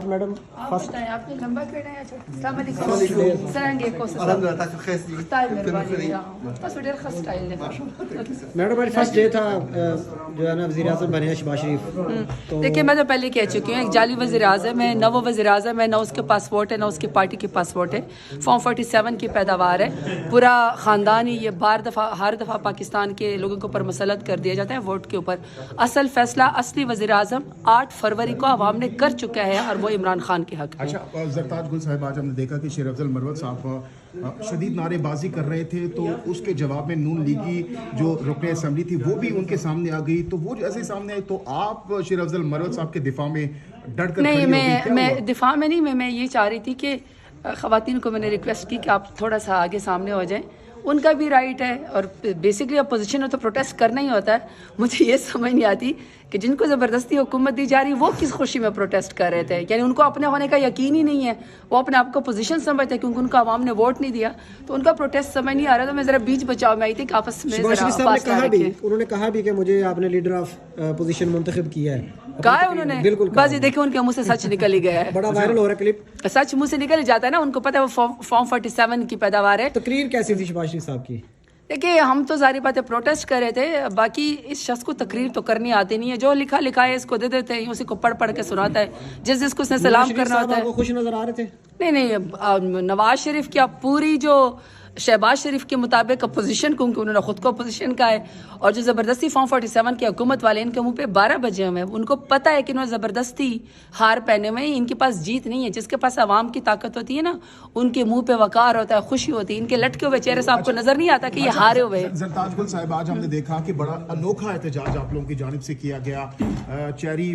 Madam आप first बताएं, आपने लंबा करना है? अस्सलाम वालेकुम सरांगे को स्टाइल मेहरबानी बस वीडियो का स्टाइल है। मैडम मेरी फर्स्ट डे था जो है ना वज़ीर आज़म बने हैं शहबाज शरीफ। तो देखिए मैं तो पहले कह चुकी हूँ, एक जाली वज़ीर आज़म है, न वो वज़ीर आज़म है, न उसके पासपोर्ट है, न उसकी पार्टी के पासपोर्ट है। फॉर्म 47 की पैदावार है, पूरा ख़ानदान ही ये हर दफ़ा पाकिस्तान के लोगों के ऊपर मुसलत कर दिया जाता है वोट के ऊपर। असल फैसला असली वज़ीर आज़म 8 फरवरी को अवाम ने कर चुका है और वो इमरान खान के हक में। अच्छा ज़रताज गुल साहब, आज हमने देखा कि शेर अफजल मरवत साहब शदीद नारेबाजी कर रहे थे, तो उसके जवाब में नून लीगी जो रुकने असम्बली थी वो भी उनके सामने आ गई, तो वो जैसे सामने आई तो आप शेर अफजल मरवत साहब के दिफा में डट कर नहीं, खड़ी हो गई, क्या मैं हुआ? दिफा में नहीं, मैं ये चाह रही थी कि ख़वातीन को मैंने रिक्वेस्ट की कि आप थोड़ा सा आगे सामने हो जाएं, उनका भी राइट है और बेसिकली अपोजिशन है तो प्रोटेस्ट करना ही होता है। मुझे ये समझ नहीं आती कि जिनको ज़बरदस्ती हुकूमत दी जा रही वो किस खुशी में प्रोटेस्ट कर रहे थे, यानी उनको अपने होने का यकीन ही नहीं है, वो अपने आप को पोजीशन समझते हैं क्योंकि उनको आवाम ने वोट नहीं दिया, तो उनका प्रोटेस्ट समझ नहीं आ रहा। तो मैं ज़रा बीच बचाव में आई थी कि आपस में शहबाज शरीफ साहब ने कहा भी, उन्होंने कहा भी कि मुझे आपने लीडर ऑफ पोजीशन मुंतखब किया है, कहा है उन्होंने, बिल्कुल बस ये देखिए उनके मुंह से सच निकल ही गया है। बड़ा वायरल हो रहा है क्लिप, सच मुंह से निकल ही जाता है ना, उनको पता है वो फॉर्म 47 की पैदावार है। तकरीर कैसी थी शहबाज शरीफ साहब की? देखिए हम तो सारी बातें प्रोटेस्ट कर रहे थे, बाकी इस शख्स को तकरीर तो करनी आती नहीं है, जो लिखा लिखा है इसको दे देते हैं, उसी को पढ़ पढ़ के सुनाता है, जिसको उसने सलाम करना होता है। खुश नजर आ रहे थे? नहीं, नवाज शरीफ की आप पूरी जो शहबाज शरीफ के मुताबिक अपोजिशन, क्योंकि उन्होंने खुद को अपोजिशन का है, और जो ज़बरदस्ती फॉर्म 47 की हुकूमत वाले इनके मुंह पे 12 बजे हुए हैं, उनको पता है कि इन्होंने ज़बरदस्ती हार पहने में इनके पास जीत नहीं है। जिसके पास आवाम की ताकत होती है ना, उनके मुंह पे वकार होता है, खुशी होती है, इनके लटके हुए चेहरे से आपको नजर नहीं आता कि ये हारे हुए हैं। ज़रताज गुल साहब, आज हमने देखा कि बड़ा अनोखा एहतजाज आप लोगों की जानिब से किया गया, चेरी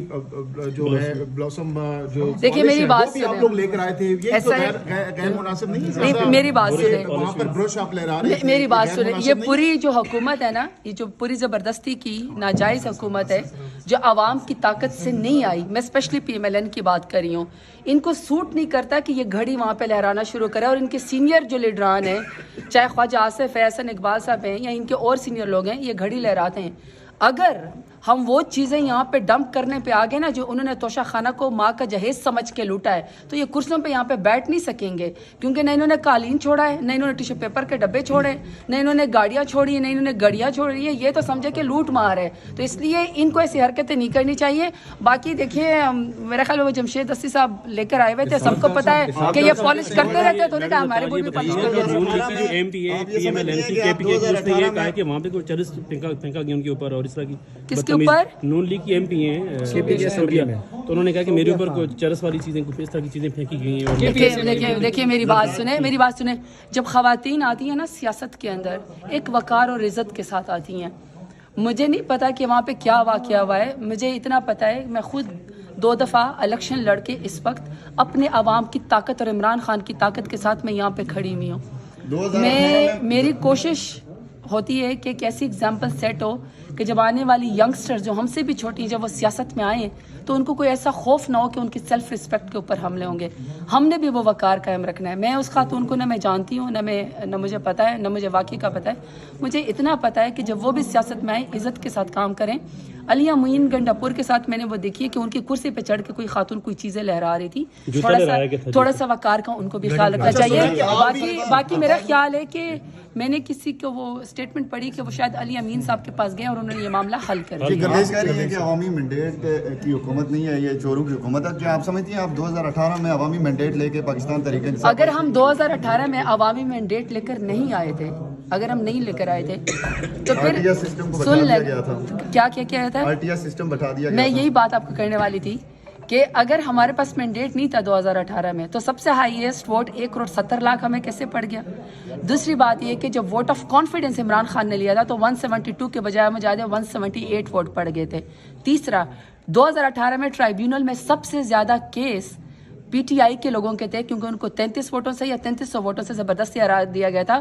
जो है ब्लॉसम जो देखिए मेरी बात सुने, आप लोग लेकर आए थे, ये तो गैर मुनासिब नहीं है? मेरी बात सुने, वहाँ पर ब्रश आप लहरा रहे थे, मेरी बात सुने, ये नहीं? पूरी जो हुकूमत है ना, ये जो पूरी ज़बरदस्ती की नाजायज़ हुकूमत है जो आवाम की ताकत से नहीं आई, मैं स्पेशली PMLN की बात कर रही हूँ, इनको सूट नहीं करता कि ये घड़ी वहाँ पे लहराना शुरू करे, और इनके सीनियर जो लीडरान हैं, चाहे ख्वाजा आसिफ है, हसन इकबाल साहब हैं या इनके और सीनियर लोग हैं, ये घड़ी लहराते हैं। अगर हम वो चीज़ें यहाँ पे डंप करने पे आ गए ना जो उन्होंने तोशा खाना को माँ का जहेज समझ के लूटा है, तो ये कुर्सियों पे यहाँ पे बैठ नहीं सकेंगे, क्योंकि न इन्होंने कालीन छोड़ा है, न इन्होंने टिश्यू पेपर के डब्बे छोड़े, न इन्होंने गाड़ियाँ छोड़ी है, न इन्होंने गड़ियाँ छोड़ी है, ये तो समझे कि लूट मार है। तो इसलिए इनको ऐसी हरकतें नहीं करनी चाहिए। बाकी देखिए मेरा ख्याल में जमशेद अस्सी साहब लेकर आए हुए थे, सबको पता है कि ये पॉलिश करते रहते हैं, तो उन्होंने कहा हमारे बोर्ड में पॉलिश कर किसके ऊपर? नून लीग की MP हैं तो उन्होंने कहा कि मेरे ऊपर कुछ चरस वाली चीजें, कुछ इस तरह की चीजें फेंकी गई हैं। देखिए मेरी बात सुने, जब खवातीन आती हैं ना सियासत के अंदर, एक वकार और इज्जत के साथ आती हैं। मुझे नहीं पता कि वहाँ पे क्या वाक़या हुआ है, मुझे इतना पता है मैं खुद 2 दफ़ा इलेक्शन लड़के इस वक्त अपने आवाम की ताकत और इमरान खान की ताकत के साथ मैं यहाँ पे खड़ी हुई हूँ। मेरी कोशिश होती है कि एक ऐसी एग्जाम्पल सेट हो कि जब आने वाली यंगस्टर्स जो हमसे भी छोटी हैं, जब वो सियासत में आए तो उनको कोई ऐसा खौफ ना हो कि उनकी सेल्फ रिस्पेक्ट के ऊपर हमले होंगे। हमने भी वो वकार कायम रखना है। मैं उस खातून को न मैं जानती हूँ, न मुझे पता है, न मुझे वाकई का पता है। मुझे इतना पता है कि जब वो भी सियासत में आए इज़्ज़त के साथ काम करें। अलिया मुइन गंडापुर के साथ मैंने वो देखी है कि उनकी कुर्सी पे चढ़ के कोई खातून कोई चीज़ें लहरा रही थी, थोड़ा सा वकार का उनको भी ख्याल रखना चाहिए। बाकी मेरा ख्याल है कि मैंने किसी को वो स्टेटमेंट पढ़ी कि वो शायद अली अमीन साहब के पास गए और उन्होंने ये मामला हल कर दिया। गर्दिश कह रही है कि अवामी मैंडेट की हुकूमत नहीं है, ये चोरों की हुकूमत है। क्या आप समझती हैं आप 2018 में अवामी मैंडेट लेके पाकिस्तान तरीके से, अगर हम 2018 में अवामी मैंडेट लेकर नहीं आए थे, अगर हम नहीं लेकर आए थे तो फिर सुन ले क्या किया था, RTI सिस्टम बता दिया। मैं यही बात आपको करने वाली थी कि अगर हमारे पास मैंडेट नहीं था 2018 में तो सबसे हाईएस्ट वोट 1,70,00,000 हमें कैसे पड़ गया। दूसरी बात ये कि जब vote of confidence Imran Khan ने लिया था तो 172 के बजाय मुझे याद है 178 वोट पड़ गए थे। तीसरा, 2018 में ट्राइब्यूनल में सबसे ज़्यादा केस PTI के लोगों के थे, क्योंकि उनको 33 वोटों से या 3300 वोटों से ज़बरदस्ती हरा दिया गया था।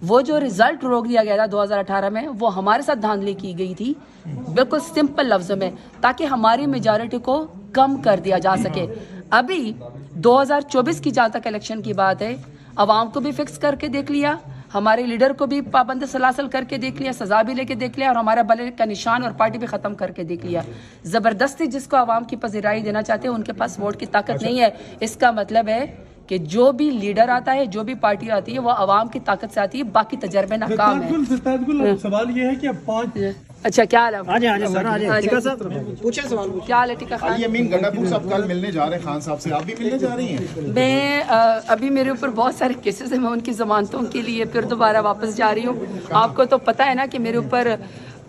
वो जो रिजल्ट रोक दिया गया था 2018 में, वो हमारे साथ धांधली की गई थी, बिल्कुल सिंपल लफ्ज़ों में, ताकि हमारी मेजॉरिटी को कम कर दिया जा सके। अभी 2024 की जहाँ तक इलेक्शन की बात है, आवाम को भी फिक्स करके देख लिया, हमारे लीडर को भी पाबंद सलासल करके देख लिया, सजा भी लेके देख लिया, और हमारा बले का निशान और पार्टी भी ख़त्म करके देख लिया। ज़बरदस्ती जिसको आवाम की पजीराई देना चाहते हैं उनके पास वोट की ताकत नहीं है। इसका मतलब है कि जो भी लीडर आता है, जो भी पार्टी आती है, वो आवाम की ताकत से आती है, बाकी तजर्बे नाकाम है। सवाल ये है कि अब 5 अच्छा, क्या हाल है? आ जाए सर, आ जाए टिक्का साहब पूछे सवाल पूछे। क्या हाल है टिक्का खान? अली अमीन गंडापुर साहब कल मिलने जा रहे हैं खान साहब से, आप भी मिलने जा रही हैं? मैं अभी मेरे ऊपर बहुत सारे केसेस हैं, मैं उनकी जमानतों के लिए फिर दोबारा वापस जा रही हूँ। आपको तो पता है ना कि मेरे ऊपर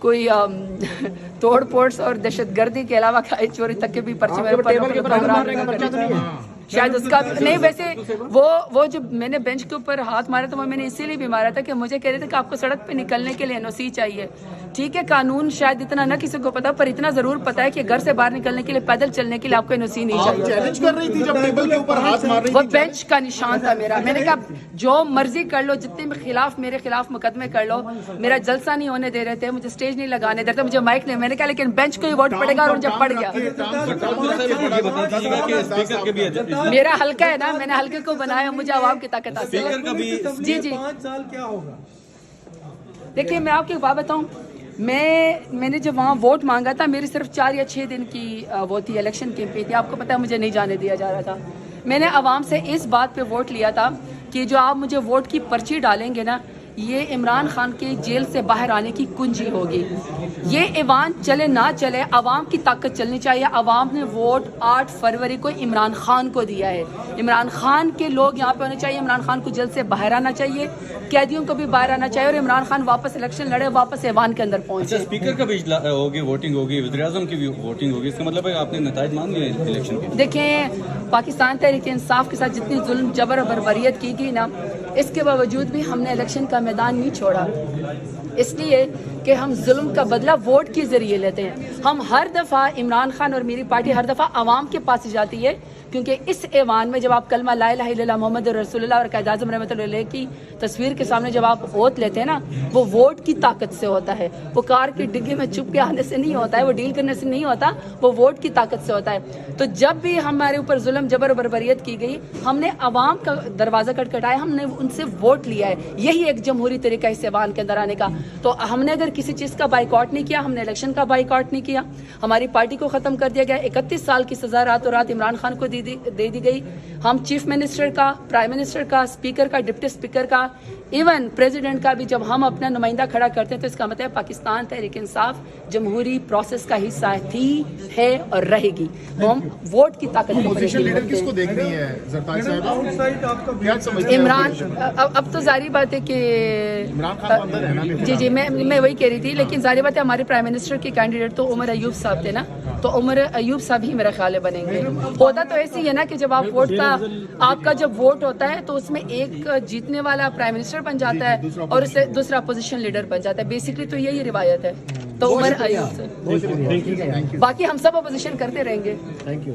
कोई तोड़ फोड़ और दहशतगर्दी के अलावा खाई चोरी तक के भी पर्चे मेरे ऊपर शायद उसका नहीं। वैसे वो जो मैंने बेंच के ऊपर हाथ मारा था वो मैंने इसीलिए भी मारा था कि मुझे कह रहे थे कि आपको सड़क पे निकलने के लिए एनओसी चाहिए। ठीक है, कानून शायद इतना ना किसी को पता, पर इतना जरूर पता है कि घर से बाहर निकलने के लिए, पैदल चलने के लिए आपको एनओसी नहीं चाहिए। चैलेंज कर रही थी जब टेबल के ऊपर हाथ मार रही वो थी। बेंच का निशान था मेरा। मैंने कहा जो मर्जी कर लो, जितने भी खिलाफ मेरे खिलाफ मुकदमे कर लो, मेरा जलसा नहीं होने दे रहे थे, मुझे स्टेज नहीं लगाने दे रहे थे, मुझे माइक नहीं। मैंने कहा लेकिन बेंच को ही वोट पड़ेगा, और मुझे पड़ गया। मेरा हल्का है ना, मैंने हल्के को बनाया, मुझे आवाम की ताकत हासिल है। जी जी, 5 साल क्या होगा? देखिए मैं आपको एक बात बताऊं, मैंने जब वहाँ वोट मांगा था, मेरी सिर्फ 4 या 6 दिन की वो थी, इलेक्शन कैंपेन थी। आपको पता है मुझे नहीं जाने दिया जा रहा था। मैंने आवाम से इस बात पे वोट लिया था कि जो आप मुझे वोट की पर्ची डालेंगे ना, ये इमरान खान के जेल से बाहर आने की कुंजी होगी। ये ऐवान चले ना चले, आवाम की ताकत चलनी चाहिए। आवाम ने वोट 8 फरवरी को इमरान खान को दिया है। इमरान खान के लोग यहाँ पे होने चाहिए, इमरान खान को जेल से बाहर आना चाहिए, कैदियों को भी बाहर आना चाहिए, और इमरान खान वापस इलेक्शन लड़े, वापस ऐवान के अंदर पहुंचे। स्पीकर का भी होगी, वोटिंग होगी, वज़ीर-ए-आज़म की भी वोटिंग होगी, इसका मतलब है आपने नताइज मान लिए इलेक्शन के? देखें, पाकिस्तान तहरीक इंसाफ के साथ जितनी जुल्म जबर और बर्बरियत की गई ना, इसके बावजूद भी हमने इलेक्शन का मैदान नहीं छोड़ा, इसलिए कि हम जुल्म का बदला वोट के जरिए लेते हैं। हम हर दफ़ा, इमरान खान और मेरी पार्टी हर दफ़ा आवाम के पास जाती है, क्योंकि इस ऐवान में जब आप कलमा ला इलाहा इल्लल्लाह मोहम्मद रसूलुल्लाह और कायद आज़म रहमतुल्लाह अलैह की तस्वीर के सामने जब आप ओत लेते हैं ना, वो वोट की ताकत से होता है। वो कार की डिग्गी में चुप के आने से नहीं होता है, वो डील करने से नहीं होता, वो वोट की ताकत से होता है। तो जब भी हमारे ऊपर जुल्म जबर और बर्बरियत की गई, हमने आवाम का दरवाज़ा खटखटाया, हमने उनसे वोट लिया है। यही एक जमहूरी तरीका इस ऐवान के अंदर आने का। तो हमने अगर किसी चीज़ का बाइकआउट नहीं किया, हमने इलेक्शन का बाइकआउट नहीं किया, हमारी पार्टी को ख़त्म कर दिया गया। 31 साल की सज़ा रातों रात इमरान खान को दे दी गई। हम चीफ मिनिस्टर का, प्राइम मिनिस्टर का, स्पीकर का, डिप्टी स्पीकर का, इवन प्रेसिडेंट का भी जब हम अपना नुमाइंदा खड़ा करते हैं, तो इसका मतलब पाकिस्तान तहरीक इंसाफ जमहूरी प्रोसेस का हिस्सा थी, है और रहेगी। हम वोट की ताकत अपोजिशन लीडर किसको देखनी है जरदारी साहब? आउटसाइड आपका क्या समझते हैं? इमरान, अब तो जारी बात है कि इमरान खान अंदर है ना? जी जी, मैं वही कह रही थी, लेकिन जारी बात है हमारे प्राइम मिनिस्टर के कैंडिडेट तो उमर अयूब साहब थे ना, तो उमर अयूब साहब ही मेरा ख्याल है बनेंगे। होता तो ऐसे ही है ना कि जब आप वोट का, आपका जब वोट होता है तो उसमें एक जीतने वाला प्राइम मिनिस्टर बन जाता है और उससे दूसरा अपोजिशन लीडर बन जाता है। बेसिकली तो यही रिवायत है। तो उमर अयूब से, बाकी हम सब अपोजिशन करते रहेंगे। Thank you.